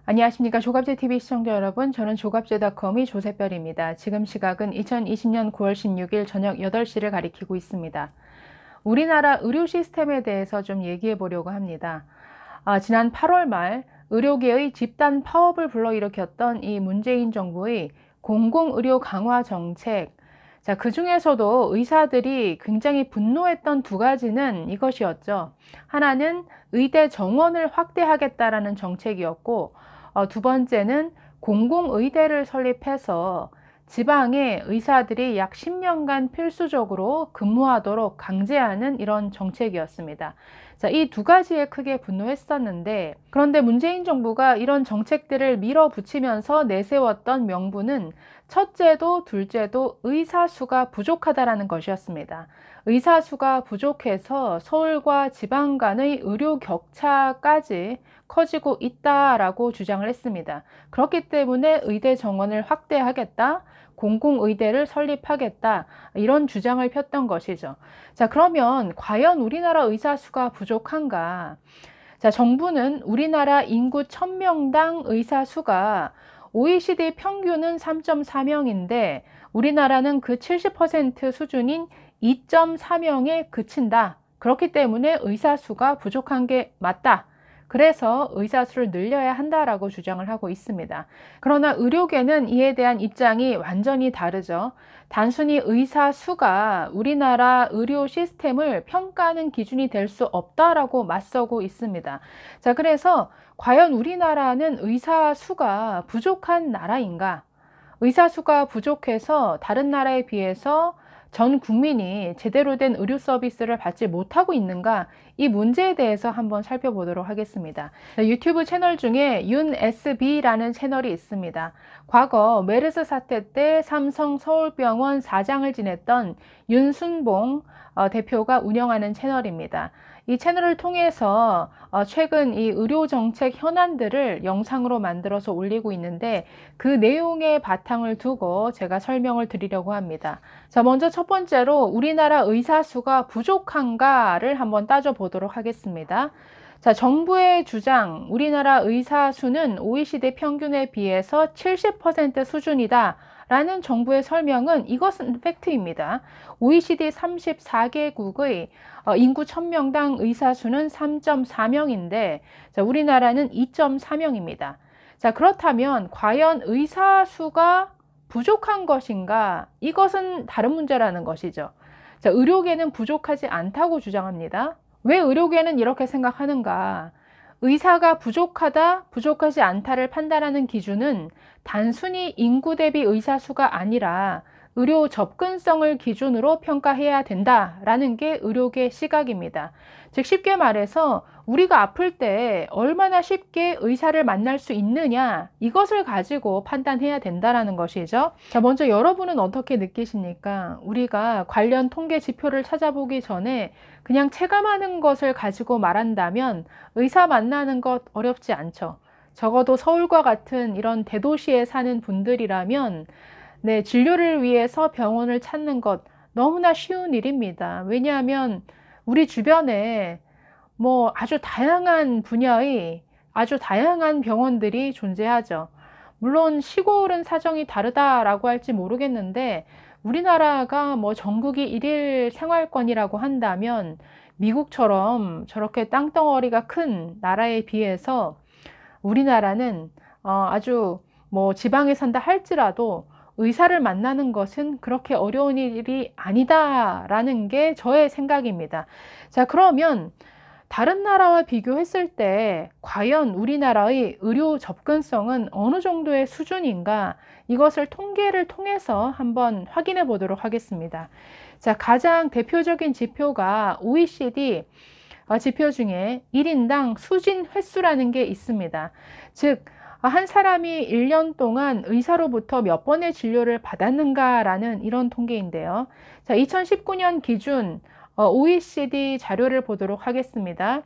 안녕하십니까. 조갑제TV 시청자 여러분. 저는 조갑제닷컴의 조세별입니다. 지금 시각은 2020년 9월 16일 저녁 8시를 가리키고 있습니다. 우리나라 의료 시스템에 대해서 좀 얘기해 보려고 합니다. 지난 8월 말 의료계의 집단 파업을 불러일으켰던 이 문재인 정부의 공공의료 강화 정책, 자, 그 중에서도 의사들이 굉장히 분노했던 두 가지는 이것이었죠. 하나는 의대 정원을 확대하겠다라는 정책이었고, 두 번째는 공공의대를 설립해서 지방의 의사들이 약 10년간 필수적으로 근무하도록 강제하는 이런 정책이었습니다. 자, 이 두 가지에 크게 분노했었는데, 그런데 문재인 정부가 이런 정책들을 밀어붙이면서 내세웠던 명분은 첫째도 둘째도 의사 수가 부족하다라는 것이었습니다. 의사 수가 부족해서 서울과 지방 간의 의료 격차까지 커지고 있다라고 주장을 했습니다. 그렇기 때문에 의대 정원을 확대하겠다, 공공의대를 설립하겠다, 이런 주장을 폈던 것이죠. 자, 그러면 과연 우리나라 의사 수가 부족한가? 자, 정부는 우리나라 인구 1000명당 의사 수가 OECD 평균은 3.4명인데 우리나라는 그 70% 수준인 2.4명에 그친다. 그렇기 때문에 의사 수가 부족한 게 맞다. 그래서 의사 수를 늘려야 한다라고 주장을 하고 있습니다. 그러나 의료계는 이에 대한 입장이 완전히 다르죠. 단순히 의사 수가 우리나라 의료 시스템을 평가하는 기준이 될 수 없다라고 맞서고 있습니다. 자, 그래서 과연 우리나라는 의사 수가 부족한 나라인가? 의사 수가 부족해서 다른 나라에 비해서 전 국민이 제대로 된 의료 서비스를 받지 못하고 있는가? 이 문제에 대해서 한번 살펴보도록 하겠습니다. 유튜브 채널 중에 윤SB라는 채널이 있습니다. 과거 메르스 사태 때 삼성 서울병원 사장을 지냈던 윤순봉 대표가 운영하는 채널입니다. 이 채널을 통해서 최근 이 의료정책 현안들을 영상으로 만들어서 올리고 있는데 그 내용의 바탕을 두고 제가 설명을 드리려고 합니다. 자, 먼저 첫 번째로 우리나라 의사 수가 부족한가를 한번 따져보도록 하겠습니다. 자, 정부의 주장, 우리나라 의사 수는 OECD 평균에 비해서 70% 수준이다. 라는 정부의 설명은 이것은 팩트입니다. OECD 34개국의 인구 1000명당 의사 수는 3.4명인데 우리나라는 2.4명입니다. 자, 그렇다면 과연 의사 수가 부족한 것인가? 이것은 다른 문제라는 것이죠. 자, 의료계는 부족하지 않다고 주장합니다. 왜 의료계는 이렇게 생각하는가? 의사가 부족하다, 부족하지 않다를 판단하는 기준은 단순히 인구 대비 의사 수가 아니라 의료 접근성을 기준으로 평가해야 된다라는 게 의료계 시각입니다. 즉 쉽게 말해서 우리가 아플 때 얼마나 쉽게 의사를 만날 수 있느냐 이것을 가지고 판단해야 된다라는 것이죠. 자, 먼저 여러분은 어떻게 느끼십니까? 우리가 관련 통계 지표를 찾아보기 전에 그냥 체감하는 것을 가지고 말한다면 의사 만나는 것 어렵지 않죠. 적어도 서울과 같은 이런 대도시에 사는 분들이라면 네, 진료를 위해서 병원을 찾는 것 너무나 쉬운 일입니다. 왜냐하면 우리 주변에 뭐 아주 다양한 분야의 아주 다양한 병원들이 존재하죠. 물론 시골은 사정이 다르다라고 할지 모르겠는데 우리나라가 뭐 전국이 일일 생활권이라고 한다면 미국처럼 저렇게 땅덩어리가 큰 나라에 비해서 우리나라는 아주 뭐 지방에 산다 할지라도 의사를 만나는 것은 그렇게 어려운 일이 아니다라는 게 저의 생각입니다. 자, 그러면 다른 나라와 비교했을 때 과연 우리나라의 의료 접근성은 어느 정도의 수준인가? 이것을 통계를 통해서 한번 확인해 보도록 하겠습니다. 자, 가장 대표적인 지표가 OECD 지표 중에 1인당 수진 횟수라는 게 있습니다. 즉, 한 사람이 1년 동안 의사로부터 몇 번의 진료를 받았는가라는 이런 통계인데요. 자, 2019년 기준 OECD 자료를 보도록 하겠습니다.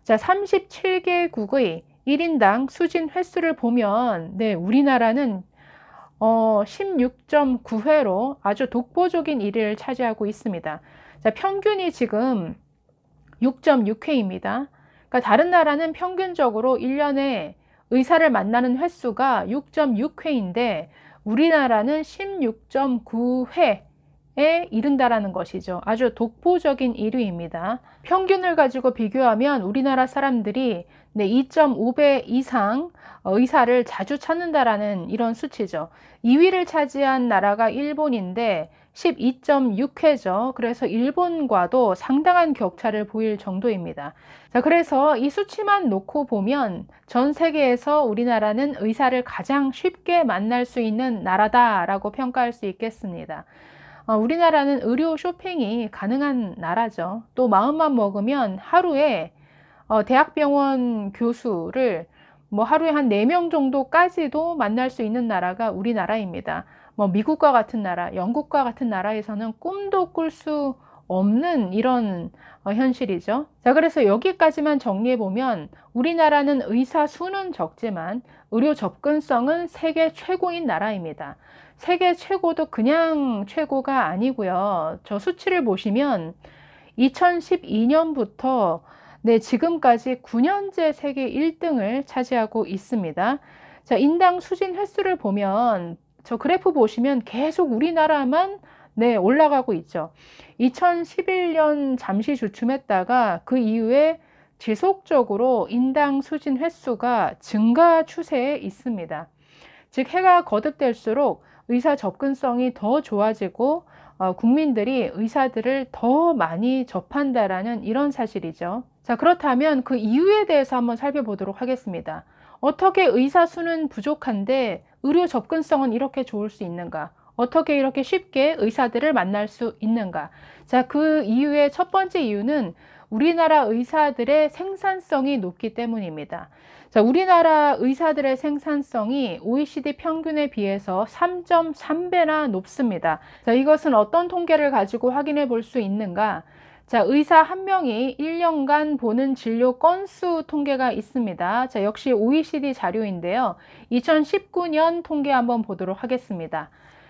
자, 37개국의 1인당 수진 횟수를 보면 네, 우리나라는 16.9회로 아주 독보적인 1위를 차지하고 있습니다. 자, 평균이 지금 6.6회입니다. 그러니까 다른 나라는 평균적으로 1년에 의사를 만나는 횟수가 6.6회인데 우리나라는 16.9회에 이른다라는 것이죠. 아주 독보적인 1위입니다. 평균을 가지고 비교하면 우리나라 사람들이 2.5배 이상 의사를 자주 찾는다라는 이런 수치죠. 2위를 차지한 나라가 일본인데 12.6회죠. 그래서 일본과도 상당한 격차를 보일 정도입니다. 자, 그래서 이 수치만 놓고 보면 전 세계에서 우리나라는 의사를 가장 쉽게 만날 수 있는 나라다라고 평가할 수 있겠습니다. 우리나라는 의료 쇼핑이 가능한 나라죠. 또 마음만 먹으면 하루에 대학병원 교수를 하루에 한 4명 정도까지도 만날 수 있는 나라가 우리나라입니다. 미국과 같은 나라, 영국과 같은 나라에서는 꿈도 꿀 수 없는 이런 현실이죠. 자, 그래서 여기까지만 정리해 보면 우리나라는 의사 수는 적지만 의료 접근성은 세계 최고인 나라입니다. 세계 최고도 그냥 최고가 아니고요. 저 수치를 보시면 2012년부터 지금까지 9년째 세계 1등을 차지하고 있습니다. 자, 인당 수진 횟수를 보면 저 그래프 보시면 계속 우리나라만 올라가고 있죠. 2011년 잠시 주춤했다가 그 이후에 지속적으로 인당 수진 횟수가 증가 추세에 있습니다. 즉 해가 거듭될수록 의사 접근성이 더 좋아지고 국민들이 의사들을 더 많이 접한다라는 이런 사실이죠. 자, 그렇다면 그 이유에 대해서 한번 살펴보도록 하겠습니다. 어떻게 의사 수는 부족한데 의료 접근성은 이렇게 좋을 수 있는가? 어떻게 이렇게 쉽게 의사들을 만날 수 있는가? 자, 그 이유의 첫 번째 이유는 우리나라 의사들의 생산성이 높기 때문입니다. 자, 우리나라 의사들의 생산성이 OECD 평균에 비해서 3.3배나 높습니다. 자, 이것은 어떤 통계를 가지고 확인해 볼 수 있는가? 자, 의사 한 명이 1년간 보는 진료 건수 통계가 있습니다. 자, 역시 OECD 자료인데요. 2019년 통계 한번 보도록 하겠습니다.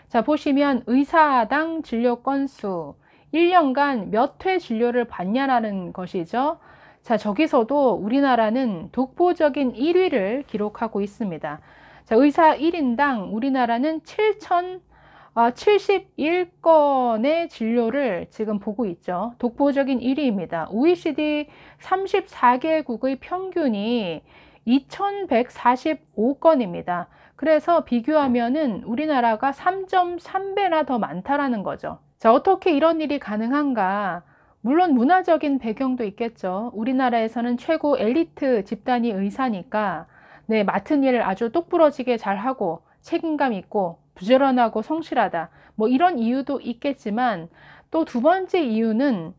자, 보시면 의사당 진료 건수 1년간 몇 회 진료를 받냐라는 것이죠. 자, 저기서도 우리나라는 독보적인 1위를 기록하고 있습니다. 자, 의사 1인당 우리나라는 7,071건의 진료를 지금 보고 있죠. 독보적인 1위입니다. OECD 34개국의 평균이 2,145건입니다. 그래서 비교하면은 우리나라가 3.3배나 더 많다라는 거죠. 자, 어떻게 이런 일이 가능한가? 물론 문화적인 배경도 있겠죠. 우리나라에서는 최고 엘리트 집단이 의사니까 맡은 일을 아주 똑부러지게 잘하고 책임감 있고 부지런하고 성실하다. 이런 이유도 있겠지만 또 두 번째 이유는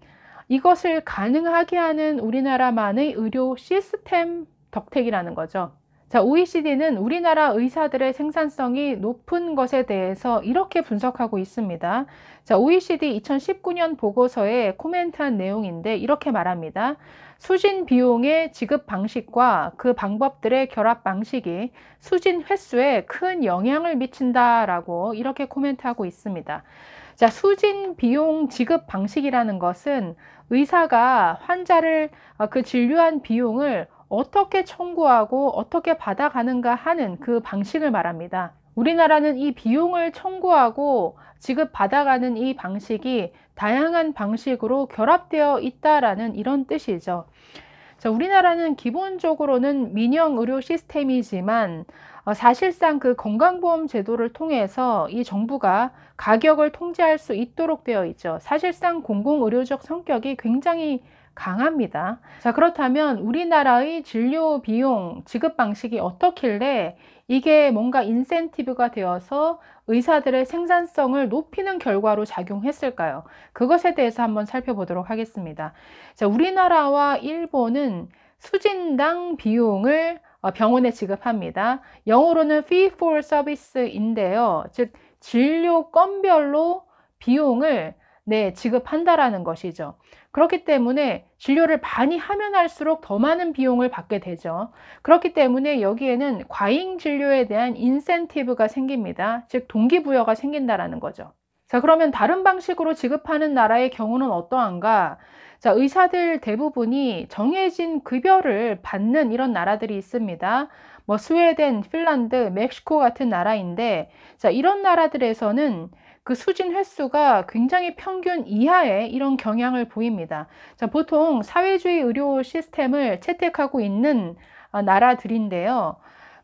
이것을 가능하게 하는 우리나라만의 의료 시스템 덕택이라는 거죠. 자, OECD는 우리나라 의사들의 생산성이 높은 것에 대해서 이렇게 분석하고 있습니다. 자, OECD 2019년 보고서에 코멘트한 내용인데 이렇게 말합니다. 수진 비용의 지급 방식과 그 방법들의 결합 방식이 수진 횟수에 큰 영향을 미친다라고 이렇게 코멘트하고 있습니다. 자, 수진 비용 지급 방식이라는 것은 의사가 환자를 그 진료한 비용을 어떻게 청구하고 어떻게 받아가는가 하는 그 방식을 말합니다. 우리나라는 이 비용을 청구하고 지급받아가는 이 방식이 다양한 방식으로 결합되어 있다라는 이런 뜻이죠. 자, 우리나라는 기본적으로는 민영 의료 시스템이지만 사실상 그 건강보험 제도를 통해서 이 정부가 가격을 통제할 수 있도록 되어 있죠. 사실상 공공의료적 성격이 굉장히 강합니다. 자, 그렇다면 우리나라의 진료 비용 지급 방식이 어떻길래 이게 뭔가 인센티브가 되어서 의사들의 생산성을 높이는 결과로 작용했을까요? 그것에 대해서 한번 살펴보도록 하겠습니다. 자, 우리나라와 일본은 수진당 비용을 병원에 지급합니다. 영어로는 fee for service인데요. 즉 진료 건별로 비용을 지급한다라는 것이죠. 그렇기 때문에 진료를 많이 하면 할수록 더 많은 비용을 받게 되죠. 그렇기 때문에 여기에는 과잉 진료에 대한 인센티브가 생깁니다. 즉 동기부여가 생긴다라는 거죠. 자, 그러면 다른 방식으로 지급하는 나라의 경우는 어떠한가? 자, 의사들 대부분이 정해진 급여를 받는 이런 나라들이 있습니다. 뭐 스웨덴, 핀란드, 멕시코 같은 나라인데, 자, 이런 나라들에서는 그 수진 횟수가 굉장히 평균 이하의 이런 경향을 보입니다. 자, 보통 사회주의 의료 시스템을 채택하고 있는 나라들인데요.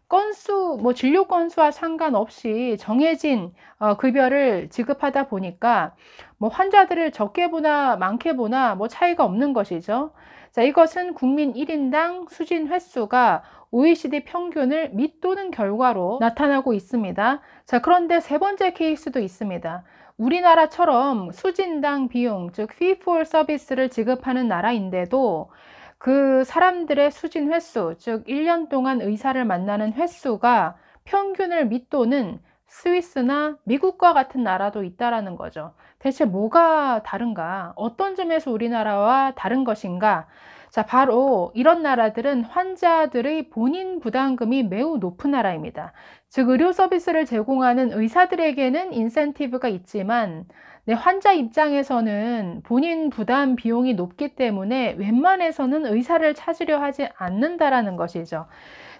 건수, 뭐 진료 건수와 상관없이 정해진 급여를 지급하다 보니까 뭐 환자들을 적게 보나 많게 보나 뭐 차이가 없는 것이죠. 자, 이것은 국민 1인당 수진 횟수가 OECD 평균을 밑도는 결과로 나타나고 있습니다. 자, 그런데 세 번째 케이스도 있습니다. 우리나라처럼 수진당 비용, 즉 fee for service를 지급하는 나라인데도 그 사람들의 수진 횟수, 즉 1년 동안 의사를 만나는 횟수가 평균을 밑도는 스위스나 미국과 같은 나라도 있다라는 거죠. 대체 뭐가 다른가? 어떤 점에서 우리나라와 다른 것인가? 자, 바로 이런 나라들은 환자들의 본인 부담금이 매우 높은 나라입니다. 즉, 의료 서비스를 제공하는 의사들에게는 인센티브가 있지만 환자 입장에서는 본인 부담 비용이 높기 때문에 웬만해서는 의사를 찾으려 하지 않는다라는 것이죠.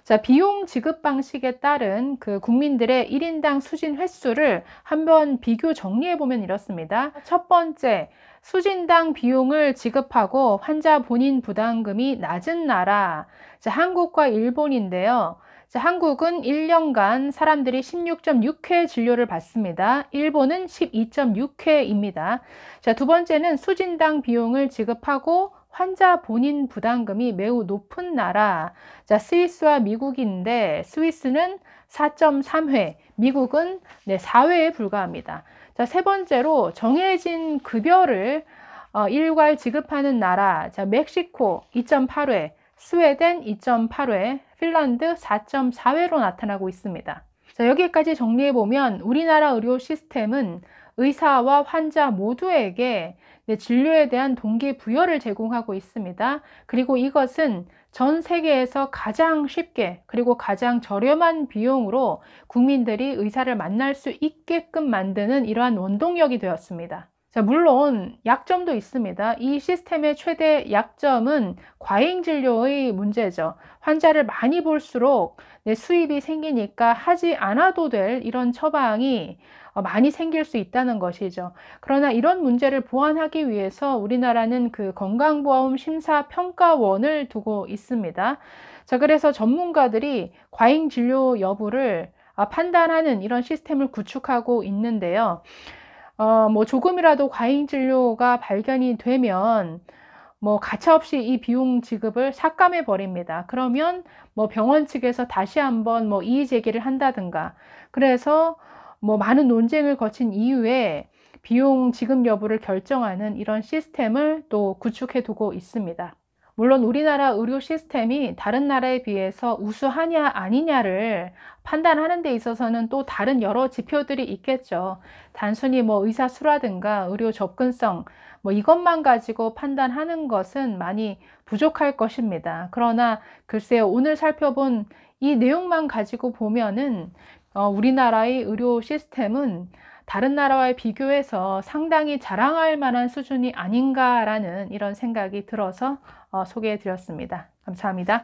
자, 비용 지급 방식에 따른 그 국민들의 1인당 수진 횟수를 한번 비교 정리해 보면 이렇습니다. 첫 번째, 수진당 비용을 지급하고 환자 본인 부담금이 낮은 나라, 자, 한국과 일본인데요. 자, 한국은 1년간 사람들이 16.6회 진료를 받습니다. 일본은 12.6회입니다. 자, 두 번째는 수진당 비용을 지급하고 환자 본인 부담금이 매우 높은 나라, 자, 스위스와 미국인데 스위스는 4.3회, 미국은 4회에 불과합니다. 자, 세 번째로 정해진 급여를 일괄 지급하는 나라, 자, 멕시코 2.8회, 스웨덴 2.8회, 핀란드 4.4회로 나타나고 있습니다. 자, 여기까지 정리해보면 우리나라 의료 시스템은 의사와 환자 모두에게 진료에 대한 동기부여를 제공하고 있습니다. 그리고 이것은 전 세계에서 가장 쉽게 그리고 가장 저렴한 비용으로 국민들이 의사를 만날 수 있게끔 만드는 이러한 원동력이 되었습니다. 자, 물론 약점도 있습니다. 이 시스템의 최대 약점은 과잉 진료의 문제죠. 환자를 많이 볼수록 수입이 생기니까 하지 않아도 될 이런 처방이 많이 생길 수 있다는 것이죠. 그러나 이런 문제를 보완하기 위해서 우리나라는 그 건강보험 심사평가원을 두고 있습니다. 자, 그래서 전문가들이 과잉 진료 여부를 판단하는 이런 시스템을 구축하고 있는데요. 뭐 조금이라도 과잉 진료가 발견이 되면 뭐 가차없이 이 비용 지급을 삭감해 버립니다. 그러면 뭐 병원 측에서 다시 한번 뭐 이의 제기를 한다든가, 그래서 뭐 많은 논쟁을 거친 이후에 비용 지급 여부를 결정하는 이런 시스템을 또 구축해 두고 있습니다. 물론 우리나라 의료 시스템이 다른 나라에 비해서 우수하냐 아니냐를 판단하는 데 있어서는 또 다른 여러 지표들이 있겠죠. 단순히 뭐 의사 수라든가 의료 접근성 뭐 이것만 가지고 판단하는 것은 많이 부족할 것입니다. 그러나 글쎄요, 오늘 살펴본 이 내용만 가지고 보면은 우리나라의 의료 시스템은 다른 나라와 비교해서 상당히 자랑할 만한 수준이 아닌가라는 이런 생각이 들어서 소개해 드렸습니다. 감사합니다.